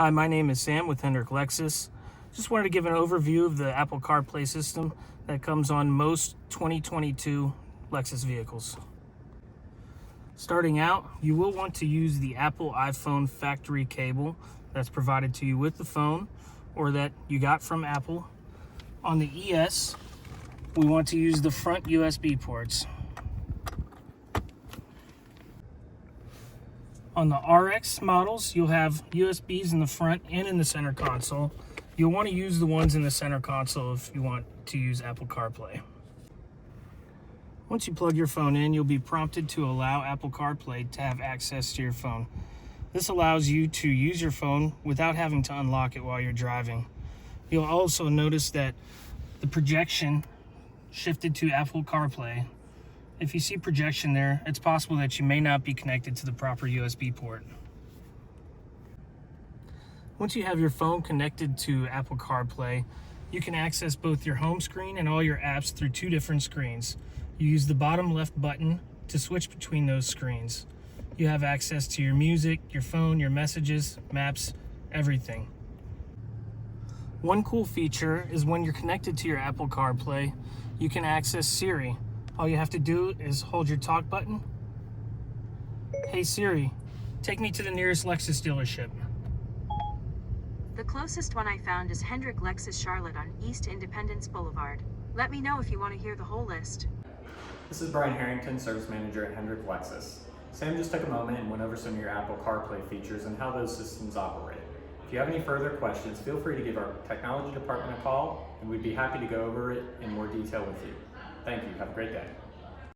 Hi, my name is Sam with Lexus. Just wanted to give an overview of the Apple CarPlay system that comes on most 2022 Lexus vehicles. Starting out, you will want to use the Apple iPhone factory cable that's provided to you with the phone or that you got from Apple. On the ES, we want to use the front USB ports. On the RX models, you'll have USBs in the front and in the center console. You'll want to use the ones in the center console if you want to use Apple CarPlay. Once you plug your phone in, you'll be prompted to allow Apple CarPlay to have access to your phone. This allows you to use your phone without having to unlock it while you're driving. You'll also notice that the projection shifted to Apple CarPlay. If you see projection there, it's possible that you may not be connected to the proper USB port. Once you have your phone connected to Apple CarPlay, you can access both your home screen and all your apps through two different screens. You use the bottom left button to switch between those screens. You have access to your music, your phone, your messages, maps, everything. One cool feature is when you're connected to your Apple CarPlay, you can access Siri. All you have to do is hold your talk button. Hey Siri, take me to the nearest Lexus dealership. The closest one I found is Hendrick Lexus Charlotte on East Independence Boulevard. Let me know if you want to hear the whole list. This is Brian Harrington, Service Manager at Hendrick Lexus. Sam just took a moment and went over some of your Apple CarPlay features and how those systems operate. If you have any further questions, feel free to give our technology department a call and we'd be happy to go over it in more detail with you. Thank you. Have a great day.